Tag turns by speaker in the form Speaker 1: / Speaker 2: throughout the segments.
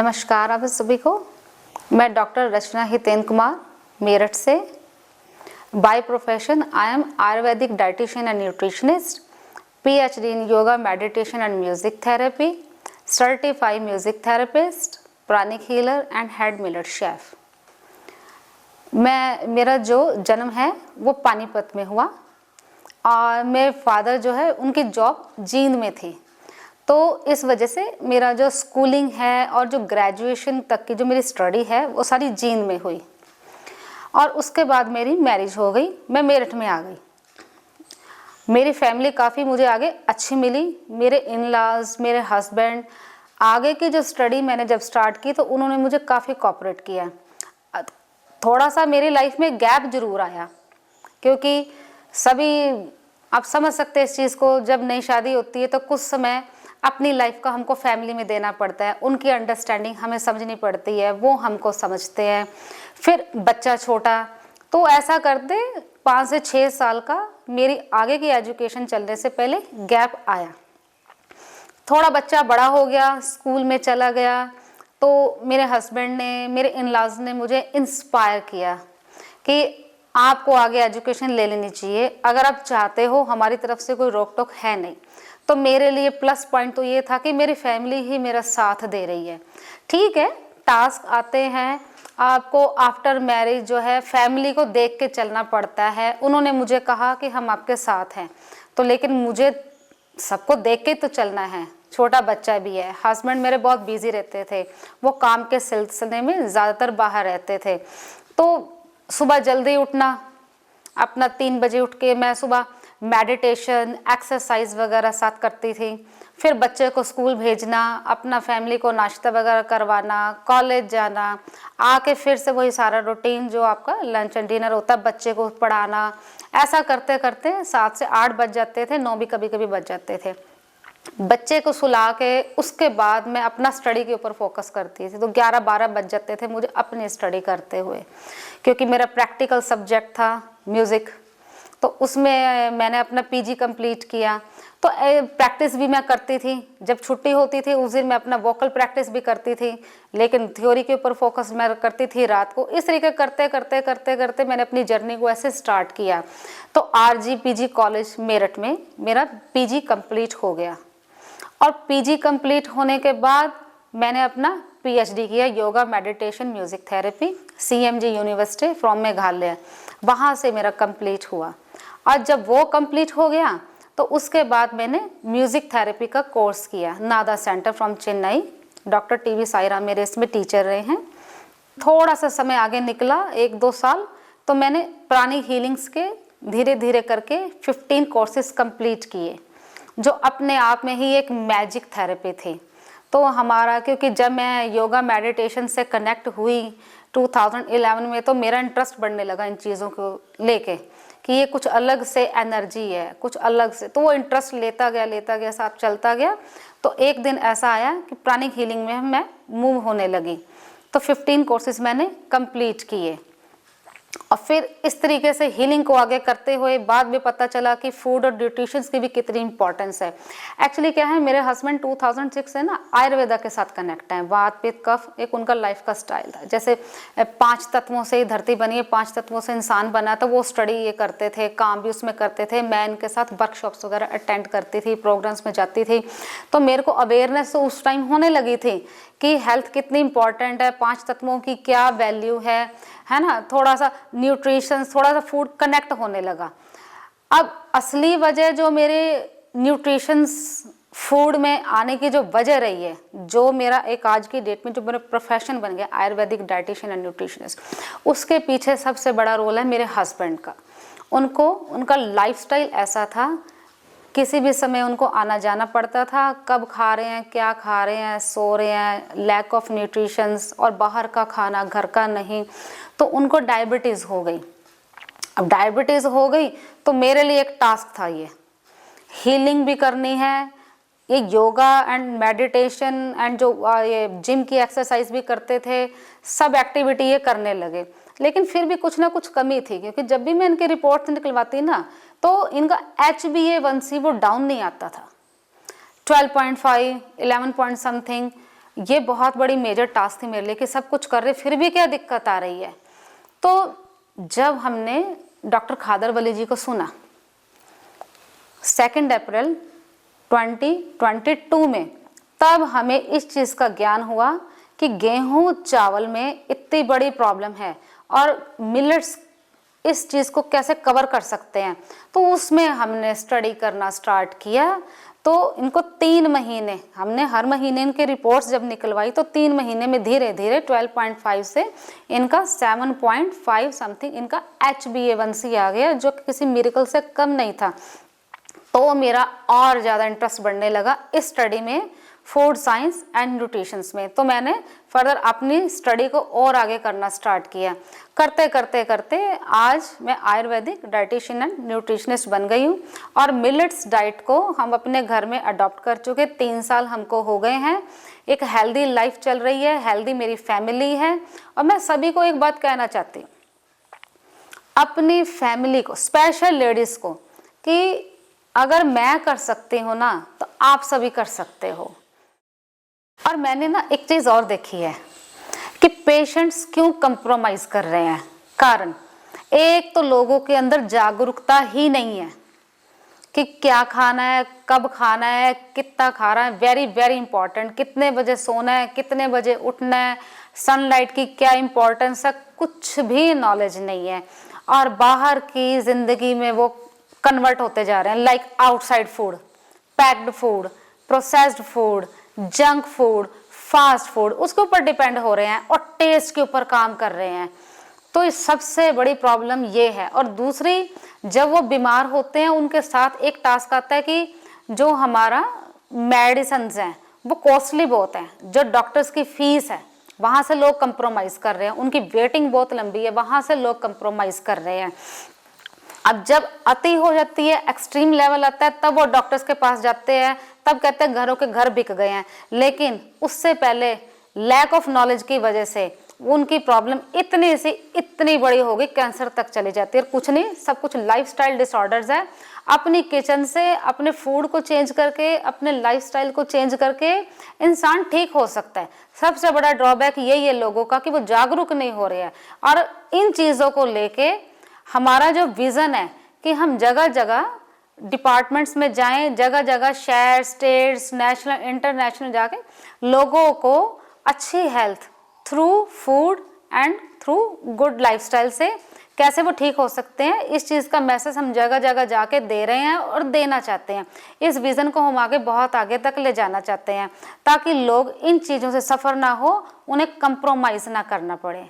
Speaker 1: नमस्कार आप सभी को। मैं डॉक्टर रचना हितेन कुमार मेरठ से। By profession I am ayurvedic dietitian and nutritionist, PhD in yoga meditation and music therapy, certified music therapist, pranic healer and head millet chef. मेरा जो जन्म है वो पानीपत में हुआ और मेरे फादर जो है उनकी जॉब जींद में थी, तो इस वजह से मेरा जो स्कूलिंग है और जो ग्रेजुएशन तक की जो मेरी स्टडी है वो सारी जींद में हुई। और उसके बाद मेरी मैरिज हो गई, मैं मेरठ में आ गई। मेरी फैमिली काफ़ी मुझे आगे अच्छी मिली। मेरे इन लॉज, मेरे हस्बैंड, आगे की जो स्टडी मैंने जब स्टार्ट की तो उन्होंने मुझे काफ़ी कोऑपरेट किया। थोड़ा सा मेरी लाइफ में गैप जरूर आया, क्योंकि सभी आप समझ सकते हैं इस चीज़ को, जब नई शादी होती है तो कुछ समय अपनी लाइफ का हमको फैमिली में देना पड़ता है, उनकी अंडरस्टैंडिंग हमें समझनी पड़ती है, वो हमको समझते हैं। फिर बच्चा छोटा, तो ऐसा करते 5 से 6 साल का मेरी आगे की एजुकेशन चलने से पहले गैप आया। थोड़ा बच्चा बड़ा हो गया, स्कूल में चला गया, तो मेरे हस्बैंड ने, मेरे इन लॉज ने मुझे इंस्पायर किया कि आपको आगे एजुकेशन ले लेनी चाहिए, अगर आप चाहते हो, हमारी तरफ से कोई रोक टोक है नहीं। तो मेरे लिए प्लस पॉइंट तो ये था कि मेरी फैमिली ही मेरा साथ दे रही है। ठीक है, टास्क आते हैं, आपको आफ्टर मैरिज जो है फैमिली को देख के चलना पड़ता है। उन्होंने मुझे कहा कि हम आपके साथ हैं, तो लेकिन मुझे सबको देख के तो चलना है, छोटा बच्चा भी है। हस्बैंड मेरे बहुत बिजी रहते थे, वो काम के सिलसिले में ज़्यादातर बाहर रहते थे। तो सुबह जल्दी उठना, अपना 3 बजे उठ के मैं सुबह मेडिटेशन, एक्सरसाइज वगैरह साथ करती थी। फिर बच्चे को स्कूल भेजना, अपना फैमिली को नाश्ता वगैरह करवाना, कॉलेज जाना, आके फिर से वही सारा रूटीन जो आपका लंच एंड डिनर होता है, बच्चे को पढ़ाना। ऐसा करते करते 7 से 8 बज जाते थे, 9 भी कभी कभी बज जाते थे। बच्चे को सुला के उसके बाद मैं अपना स्टडी के ऊपर फोकस करती थी, तो 11-12 बज जाते थे मुझे अपनी स्टडी करते हुए, क्योंकि मेरा प्रैक्टिकल सब्जेक्ट था म्यूज़िक। तो उसमें मैंने अपना पीजी कंप्लीट किया। तो प्रैक्टिस भी मैं करती थी, जब छुट्टी होती थी उस दिन मैं अपना वोकल प्रैक्टिस भी करती थी, लेकिन थ्योरी के ऊपर फोकस मैं करती थी रात को। इस तरीके करते करते करते करते मैंने अपनी जर्नी को ऐसे स्टार्ट किया। तो आरजी पीजी कॉलेज मेरठ में मेरा पीजी कंप्लीट हो गया, और पीजी कंप्लीट होने के बाद मैंने अपना पीएचडी किया yoga meditation music therapy, CMG university from Meghalaya. वहाँ से मेरा कंप्लीट हुआ, और जब वो कंप्लीट हो गया तो उसके बाद मैंने म्यूजिक थेरेपी का कोर्स किया, Nada centre from Chennai. Doctor T V Sairam मेरे इसमें टीचर रहे हैं। थोड़ा सा समय आगे निकला, 1-2 साल, तो मैंने प्राणिक हीलिंग्स के धीरे धीरे करके 15 कोर्सेज कंप्लीट किए, जो अपने आप में ही एक मैजिक थेरेपी थी। तो हमारा, क्योंकि जब मैं योगा मेडिटेशन से कनेक्ट हुई 2011 में, तो मेरा इंटरेस्ट बढ़ने लगा इन चीज़ों को लेके कि ये कुछ अलग से एनर्जी है, कुछ अलग से। तो वो इंटरेस्ट लेता गया, साथ चलता गया। तो एक दिन ऐसा आया कि प्राणिक हीलिंग में मैं मूव होने लगी, तो 15 कोर्सेज मैंने कंप्लीट किए। और फिर इस तरीके से हीलिंग को आगे करते हुए बाद में पता चला कि फूड और न्यूट्रिशंस की भी कितनी इंपॉर्टेंस है। एक्चुअली क्या है, मेरे हस्बैंड 2006 से ना आयुर्वेदा के साथ कनेक्ट हैं। वात पित्त कफ एक उनका लाइफ का स्टाइल था। जैसे 5 तत्वों से धरती बनी है, 5 तत्वों से इंसान बना, तो वो स्टडी ये करते थे, काम भी उसमें करते थे। मैं इनके साथ वर्कशॉप्स वगैरह अटेंड करती थी, प्रोग्राम्स में जाती थी। तो मेरे को अवेयरनेस तो उस टाइम होने लगी थी कि हेल्थ कितनी इंपॉर्टेंट है, 5 तत्वों की क्या वैल्यू है ना। थोड़ा सा न्यूट्रिशन, थोड़ा सा फूड कनेक्ट होने लगा। अब असली वजह जो मेरे न्यूट्रिशंस फूड में आने की जो वजह रही है, जो मेरा एक आज की डेट में जो मेरा प्रोफेशन बन गया आयुर्वेदिक डाइटिशियन एंड न्यूट्रिशनिस्ट, उसके पीछे सबसे बड़ा रोल है मेरे हस्बैंड का। उनका लाइफस्टाइल ऐसा था, किसी भी समय उनको आना जाना पड़ता था, कब खा रहे हैं, क्या खा रहे हैं, सो रहे हैं, लैक ऑफ न्यूट्रिशंस, और बाहर का खाना, घर का नहीं। तो उनको डायबिटीज़ हो गई। अब डायबिटीज़ हो गई तो मेरे लिए एक टास्क था, ये हीलिंग भी करनी है, ये योगा एंड मेडिटेशन एंड जो ये जिम की एक्सरसाइज भी करते थे, सब एक्टिविटी ये करने लगे। लेकिन फिर भी कुछ ना कुछ कमी थी, क्योंकि जब भी मैं इनकी रिपोर्ट निकलवाती ना, तो इनका HbA1c वो डाउन नहीं आता था। 12.5, 11 पॉइंट समथिंग, ये बहुत बड़ी मेजर टास्क थी मेरे लिए कि सब कुछ कर रहे फिर भी क्या दिक्कत आ रही है। तो जब हमने डॉक्टर खादर वली जी को सुना 2 अप्रैल 2022 में, तब हमें इस चीज़ का ज्ञान हुआ कि गेहूं चावल में इतनी बड़ी प्रॉब्लम है और मिलेट्स इस चीज़ को कैसे कवर कर सकते हैं। तो उसमें हमने स्टडी करना स्टार्ट किया। तो इनको 3 महीने, हमने हर महीने इनके रिपोर्ट्स जब निकलवाई तो 3 महीने में धीरे धीरे 12.5 से इनका 7.5 समथिंग इनका HbA1c आ गया, जो किसी मिरेकल से कम नहीं था। तो मेरा और ज़्यादा इंटरेस्ट बढ़ने लगा इस स्टडी में, फूड साइंस एंड न्यूट्रिशंस में। तो मैंने फर्दर अपनी स्टडी को और आगे करना स्टार्ट किया। करते करते करते आज मैं आयुर्वेदिक डाइटिशियन एंड न्यूट्रिशनिस्ट बन गई हूँ और मिलेट्स डाइट को हम अपने घर में अडॉप्ट कर चुके। 3 साल हमको हो गए हैं। एक हेल्दी लाइफ चल रही है, हेल्दी मेरी फैमिली है। और मैं सभी को एक बात कहना चाहती हूँ, अपनी फैमिली को, स्पेशल लेडीज़ को, कि अगर मैं कर सकती हूँ ना तो आप सभी कर सकते हो। और मैंने ना एक चीज़ और देखी है कि पेशेंट्स क्यों कंप्रोमाइज़ कर रहे हैं। कारण एक तो लोगों के अंदर जागरूकता ही नहीं है कि क्या खाना है, कब खाना है, कितना खा रहा है, वेरी वेरी इंपॉर्टेंट, कितने बजे सोना है, कितने बजे उठना है, सनलाइट की क्या इंपॉर्टेंस है, कुछ भी नॉलेज नहीं है। और बाहर की ज़िंदगी में वो कन्वर्ट होते जा रहे हैं, like outside food, packed food, processed food, junk food, fast food, उसके ऊपर डिपेंड हो रहे हैं और टेस्ट के ऊपर काम कर रहे हैं। तो इस सबसे बड़ी प्रॉब्लम ये है। और दूसरी, जब वो बीमार होते हैं उनके साथ एक टास्क आता है कि जो हमारा मेडिसिन हैं वो कॉस्टली बहुत हैं, जो डॉक्टर्स की फीस है वहाँ से लोग कंप्रोमाइज़ कर रहे हैं, उनकी वेटिंग बहुत लंबी है, वहाँ से लोग कंप्रोमाइज़ कर रहे हैं। अब जब अति हो जाती है, एक्सट्रीम लेवल आता है, तब वो डॉक्टर्स के पास जाते हैं, तब कहते हैं घरों के घर बिक गए हैं। लेकिन उससे पहले लैक ऑफ नॉलेज की वजह से उनकी प्रॉब्लम इतनी सी इतनी बड़ी हो गई, कैंसर तक चली जाती है। और कुछ नहीं, सब कुछ लाइफस्टाइल डिसऑर्डर्स है। अपनी किचन से, अपने फूड को चेंज करके, अपने लाइफस्टाइल को चेंज करके इंसान ठीक हो सकता है। सबसे बड़ा ड्रॉबैक यही है लोगों का कि वो जागरूक नहीं हो रहे हैं। और इन चीज़ों को लेके हमारा जो विज़न है कि हम जगह जगह डिपार्टमेंट्स में जाएं, जगह जगह शहर, स्टेट्स, नेशनल, इंटरनेशनल जाके लोगों को अच्छी health through food and through good lifestyle से कैसे वो ठीक हो सकते हैं, इस चीज़ का मैसेज हम जगह जगह जाके दे रहे हैं और देना चाहते हैं। इस विज़न को हम आगे बहुत आगे तक ले जाना चाहते हैं ताकि लोग इन चीज़ों से सफ़र ना हो, उन्हें कंप्रोमाइज़ ना करना पड़े।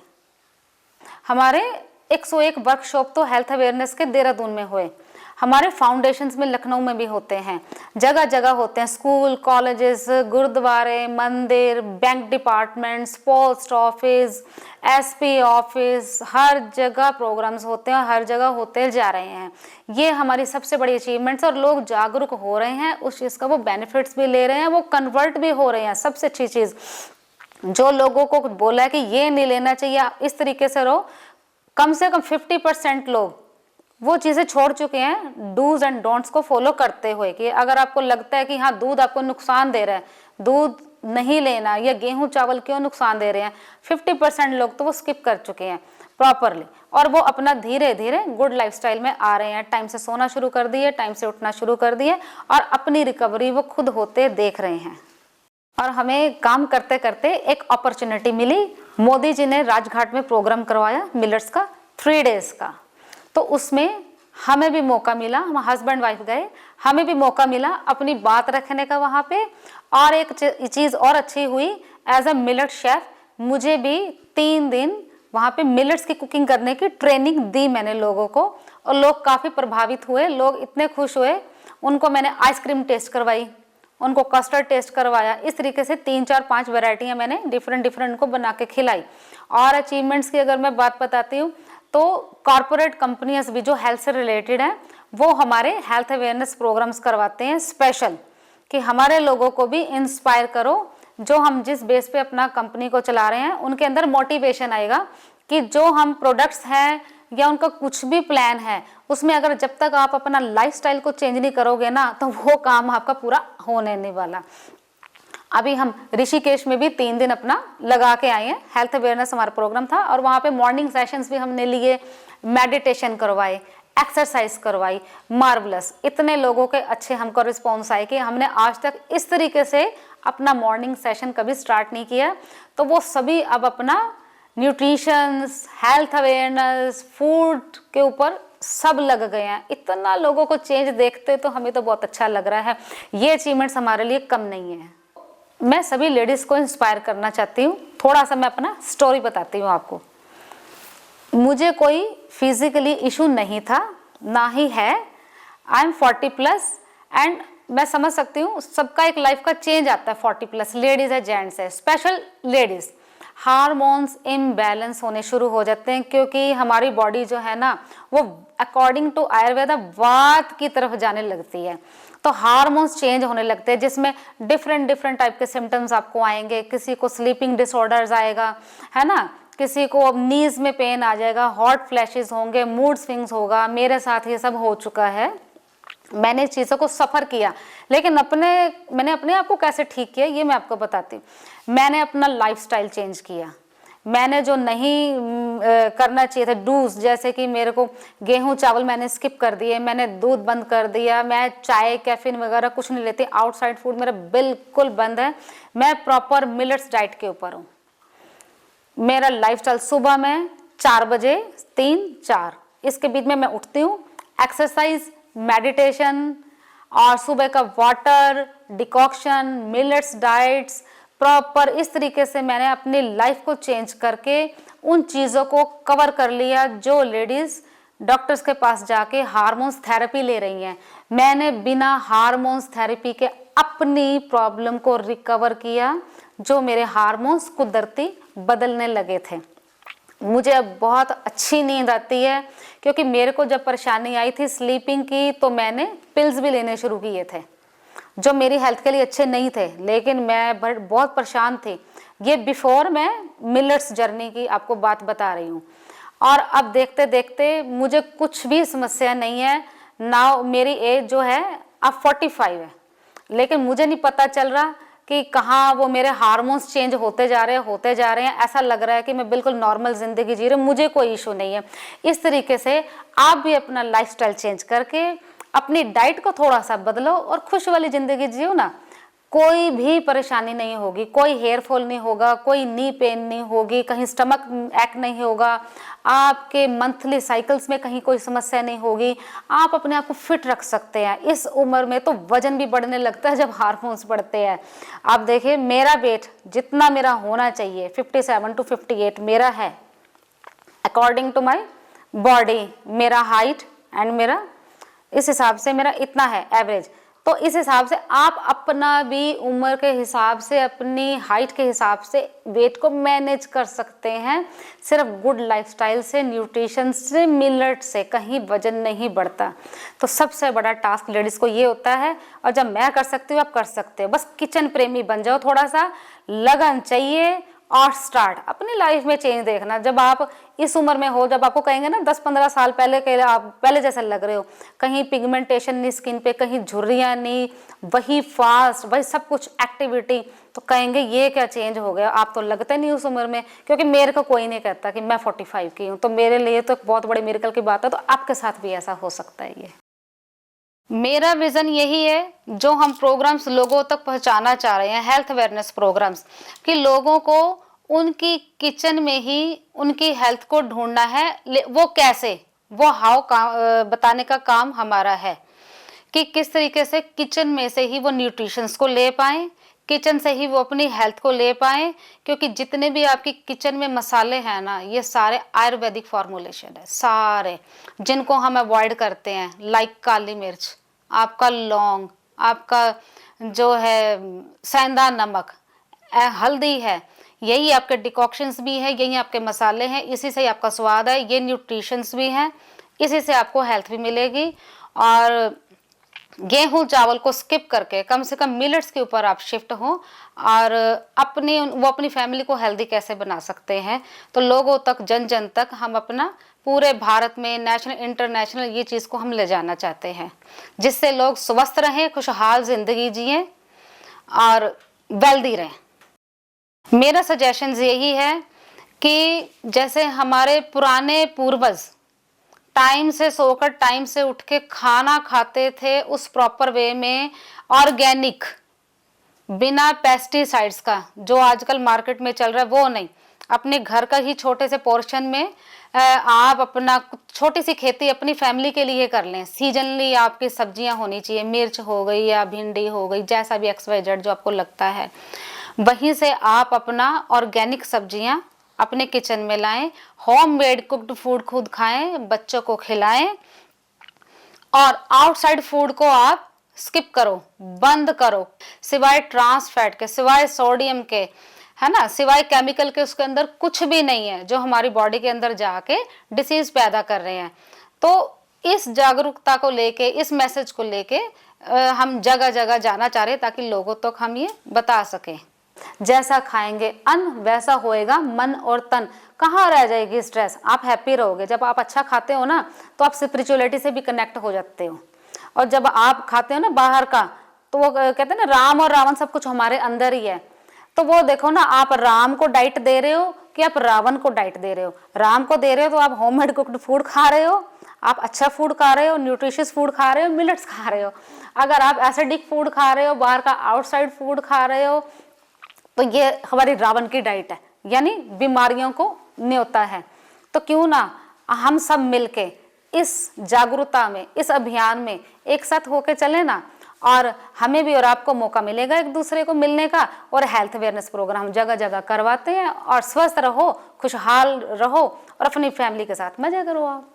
Speaker 1: हमारे 101 वर्कशॉप तो हेल्थ अवेयरनेस के देहरादून में हुए, हमारे फाउंडेशंस में लखनऊ में भी होते हैं, जगह जगह होते हैं, स्कूल, कॉलेजेस, गुरुद्वारे, मंदिर, bank departments, post office, SP office, हर जगह प्रोग्राम्स होते हैं, हर जगह होते जा रहे हैं। ये हमारी सबसे बड़ी अचीवमेंट्स। और लोग जागरूक हो रहे हैं, उस चीज़ का वो बेनिफिट्स भी ले रहे हैं, वो कन्वर्ट भी हो रहे हैं। सबसे अच्छी चीज़, जो लोगों को बोला है कि ये नहीं लेना चाहिए, आप इस तरीके से रहो, कम से कम 50% लोग वो चीज़ें छोड़ चुके हैं, डूज एंड डोंट्स को फॉलो करते हुए। कि अगर आपको लगता है कि हाँ दूध आपको नुकसान दे रहा है, दूध नहीं लेना, या गेहूं चावल क्यों नुकसान दे रहे हैं, 50% लोग तो वो स्किप कर चुके हैं प्रॉपरली, और वो अपना धीरे धीरे गुड लाइफस्टाइल में आ रहे हैं। टाइम से सोना शुरू कर दिए, टाइम से उठना शुरू कर दिए, और अपनी रिकवरी वो खुद होते देख रहे हैं। और हमें काम करते करते एक अपॉर्चुनिटी मिली, मोदी जी ने राजघाट में प्रोग्राम करवाया मिलेट्स का 3 डेज का। तो उसमें हमें भी मौका मिला, हम हस्बैंड वाइफ गए, हमें भी मौका मिला अपनी बात रखने का वहाँ पे। और एक चीज़ और अच्छी हुई, एज अ मिलेट शेफ मुझे भी 3 दिन वहाँ पे मिलेट्स की कुकिंग करने की ट्रेनिंग दी मैंने लोगों को, और लोग काफ़ी प्रभावित हुए, लोग इतने खुश हुए। उनको मैंने आइसक्रीम टेस्ट करवाई, उनको कस्टर्ड टेस्ट करवाया, इस तरीके से 3, 4, 5 वैरायटियाँ मैंने डिफरेंट को बना के खिलाई। और अचीवमेंट्स की अगर मैं बात बताती हूँ तो कॉरपोरेट कंपनीज भी जो हेल्थ से रिलेटेड हैं वो हमारे हेल्थ अवेयरनेस प्रोग्राम्स करवाते हैं स्पेशल, कि हमारे लोगों को भी इंस्पायर करो। जो हम जिस बेस पे अपना कंपनी को चला रहे हैं उनके अंदर मोटिवेशन आएगा कि जो हम प्रोडक्ट्स हैं या उनका कुछ भी प्लान है उसमें अगर जब तक आप अपना लाइफस्टाइल को चेंज नहीं करोगे ना तो वो काम आपका पूरा होने नहीं वाला। अभी हम ऋषिकेश में भी 3 दिन अपना लगा के आए हैं। हेल्थ अवेयरनेस हमारा प्रोग्राम था और वहाँ पे मॉर्निंग सेशंस भी हमने लिए, मेडिटेशन करवाए, एक्सरसाइज करवाई। मार्वलस, इतने लोगों के अच्छे हमको रिस्पॉन्स आए कि हमने आज तक इस तरीके से अपना मॉर्निंग सेशन कभी स्टार्ट नहीं किया। तो वो सभी अब अपना न्यूट्रिशंस, हेल्थ अवेयरनेस, फूड के ऊपर सब लग गए हैं। इतना लोगों को चेंज देखते तो हमें तो बहुत अच्छा लग रहा है। ये अचीवमेंट्स हमारे लिए कम नहीं है। मैं सभी लेडीज़ को इंस्पायर करना चाहती हूँ। थोड़ा सा मैं अपना स्टोरी बताती हूँ आपको। मुझे कोई फिजिकली इशू नहीं था, ना ही है। आई एम 40+ एंड मैं समझ सकती हूँ सबका एक लाइफ का चेंज आता है 40+, लेडीज़ है, जेंट्स है, स्पेशल लेडीज़। हार्मोन्स इम्बैलेंस होने शुरू हो जाते हैं क्योंकि हमारी बॉडी जो है ना वो अकॉर्डिंग टू आयुर्वेदा वात की तरफ जाने लगती है। तो हार्मोन्स चेंज होने लगते हैं जिसमें डिफरेंट टाइप के सिम्टम्स आपको आएंगे। किसी को स्लीपिंग डिसऑर्डर्स आएगा, है ना, किसी को अब नीज में पेन आ जाएगा, हॉट फ्लैशेस होंगे, मूड स्विंग्स होगा। मेरे साथ ये सब हो चुका है। मैंने चीज़ों को सफ़र किया, लेकिन मैंने अपने आप को कैसे ठीक किया ये मैं आपको बताती हूँ। मैंने अपना लाइफस्टाइल चेंज किया। मैंने जो नहीं करना चाहिए था डूज, जैसे कि मेरे को गेहूं चावल मैंने स्किप कर दिए, मैंने दूध बंद कर दिया, मैं चाय कैफीन वगैरह कुछ नहीं लेती, आउटसाइड फूड मेरा बिल्कुल बंद है। मैं प्रॉपर मिलेट्स डाइट के ऊपर हूँ। मेरा लाइफस्टाइल सुबह में 4 बजे 3-4 इसके बीच में मैं उठती हूँ, एक्सरसाइज, मेडिटेशन और सुबह का water, decoction, millets diets, proper इस तरीके से मैंने अपनी लाइफ को चेंज करके उन चीज़ों को कवर कर लिया जो लेडीज़ डॉक्टर्स के पास जाके हार्मोन्स थेरेपी ले रही हैं। मैंने बिना हार्मोन्स थेरेपी के अपनी प्रॉब्लम को रिकवर किया। जो मेरे हार्मोन्स कुदरती बदलने लगे थे। मुझे अब बहुत अच्छी नींद आती है क्योंकि मेरे को जब परेशानी आई थी स्लीपिंग की तो मैंने पिल्स भी लेने शुरू किए थे जो मेरी हेल्थ के लिए अच्छे नहीं थे, लेकिन मैं बहुत परेशान थी। ये बिफोर मैं मिलेट्स जर्नी की आपको बात बता रही हूँ। और अब देखते देखते मुझे कुछ भी समस्या नहीं है। नाउ मेरी एज जो है अब 45 है, लेकिन मुझे नहीं पता चल रहा कि कहाँ वो मेरे हार्मोन्स चेंज होते जा रहे हैं। ऐसा लग रहा है कि मैं बिल्कुल नॉर्मल ज़िंदगी जी रही हूँ, मुझे कोई इशू नहीं है। इस तरीके से आप भी अपना लाइफस्टाइल चेंज करके अपनी डाइट को थोड़ा सा बदलो और खुश वाली ज़िंदगी जियो ना। कोई भी परेशानी नहीं होगी, कोई हेयर फॉल नहीं होगा, कोई नी पेन नहीं होगी, कहीं स्टमक एक नहीं होगा, आपके मंथली साइकिल्स में कहीं कोई समस्या नहीं होगी। आप अपने आप को फिट रख सकते हैं। इस उम्र में तो वजन भी बढ़ने लगता है जब हार्मोन्स बढ़ते हैं। आप देखिए मेरा वेट जितना मेरा होना चाहिए 57 to 58 मेरा है, अकॉर्डिंग टू माई बॉडी, मेरा हाइट एंड मेरा इस हिसाब से मेरा इतना है एवरेज। तो इस हिसाब से आप अपना भी उम्र के हिसाब से, अपनी हाइट के हिसाब से वेट को मैनेज कर सकते हैं। सिर्फ गुड लाइफस्टाइल से, न्यूट्रिशन से, मिलेट से कहीं वजन नहीं बढ़ता। तो सबसे बड़ा टास्क लेडीज़ को ये होता है, और जब मैं कर सकती हूँ आप कर सकते हो। बस किचन प्रेमी बन जाओ, थोड़ा सा लगन चाहिए और स्टार्ट अपनी लाइफ में चेंज देखना। जब आप इस उम्र में हो, जब आपको कहेंगे ना 10-15 साल पहले के आप पहले जैसे लग रहे हो, कहीं पिगमेंटेशन नहीं स्किन पे, कहीं झुर्रियाँ नहीं, वही फास्ट, वही सब कुछ एक्टिविटी, तो कहेंगे ये क्या चेंज हो गया। आप तो लगते नहीं उस उम्र में, क्योंकि मेरे को कोई नहीं कहता कि मैं 45 की हूँ, तो मेरे लिए तो बहुत बड़ी मिरेकल की बात है। तो आपके साथ भी ऐसा हो सकता है। ये मेरा विज़न यही है जो हम प्रोग्राम्स लोगों तक पहुंचाना चाह रहे हैं, हेल्थ अवेयरनेस प्रोग्राम्स, कि लोगों को उनकी किचन में ही उनकी हेल्थ को ढूंढना है। वो कैसे, वो हाउ बताने का काम हमारा है कि किस तरीके से किचन में से ही वो न्यूट्रिशंस को ले पाएँ, किचन से ही वो अपनी हेल्थ को ले पाएँ। क्योंकि जितने भी आपकी किचन में मसाले हैं ना, ये सारे आयुर्वेदिक फॉर्मुलेशन है सारे, जिनको हम अवॉइड करते हैं। लाइक काली मिर्च, आपका लौंग, आपका जो है सेंधा नमक, हल्दी है, यही आपके डिकॉक्शंस भी है, यही आपके मसाले हैं, इसी से ही आपका स्वाद है, ये न्यूट्रिशंस भी हैं, इसी से आपको हेल्थ भी मिलेगी। और गेहूं चावल को स्किप करके कम से कम मिलेट्स के ऊपर आप शिफ्ट हो और अपनी फैमिली को हेल्दी कैसे बना सकते हैं। तो लोगों तक, जन जन तक हम अपना पूरे भारत में नेशनल इंटरनेशनल ये चीज़ को हम ले जाना चाहते हैं, जिससे लोग स्वस्थ रहें, खुशहाल ज़िंदगी जिएं। और वेल्दी रहें। मेरा सजेशन यही है कि जैसे हमारे पुराने पूर्वज टाइम से सोकर टाइम से उठ के खाना खाते थे उस प्रॉपर वे में, ऑर्गेनिक, बिना पेस्टिसाइड्स का, जो आजकल मार्केट में चल रहा है वो नहीं। अपने घर का ही छोटे से पोर्शन में आप अपना छोटी सी खेती अपनी फैमिली के लिए कर लें। सीजनली आपकी सब्जियां होनी चाहिए, मिर्च हो गई या भिंडी हो गई, जैसा भी XYZ जो आपको लगता है, वहीं से आप अपना ऑर्गेनिक सब्जियां अपने किचन में लाएं, होम मेड कुक्ड फूड खुद खाएं, बच्चों को खिलाएं, और आउटसाइड फूड को आप स्किप करो, बंद करो। सिवाय ट्रांस फैट के, सिवाय सोडियम के, है ना, सिवाय केमिकल के उसके अंदर कुछ भी नहीं है जो हमारी बॉडी के अंदर जाके डिसीज पैदा कर रहे हैं। तो इस जागरूकता को लेके, इस मैसेज को लेके हम जगह जगह जाना चाह रहे हैं ताकि लोगों तक हम ये बता सकें। जैसा खाएंगे अन्न वैसा होएगा मन और तन। कहाँ रह जाएगी स्ट्रेस, आप हैप्पी रहोगे। जब आप अच्छा खाते हो ना तो आप स्पिरिचुअलिटी से भी कनेक्ट हो जाते हो। और जब आप खाते हो ना बाहर का, तो वो कहते हैं ना राम और रावण सब कुछ हमारे अंदर ही है। तो वो देखो ना, आप राम को डाइट दे रहे हो कि आप रावण को डाइट दे रहे हो। राम को दे रहे हो तो आप होममेड कुक्ड फूड खा रहे हो, आप अच्छा फूड खा रहे हो, न्यूट्रिशियस फूड खा रहे हो, मिलेट्स खा रहे हो। अगर आप एसिडिक फूड खा रहे हो, बाहर का आउटसाइड फूड खा रहे हो, तो ये हमारी रावण की डाइट है, यानी बीमारियों को न्योता है। तो क्यों ना हम सब मिलके इस जागरूकता में, इस अभियान में एक साथ होके चले ना, और हमें भी और आपको मौका मिलेगा एक दूसरे को मिलने का। और हेल्थ अवेयरनेस प्रोग्राम जगह जगह करवाते हैं। और स्वस्थ रहो, खुशहाल रहो और अपनी फैमिली के साथ मजा करो आप।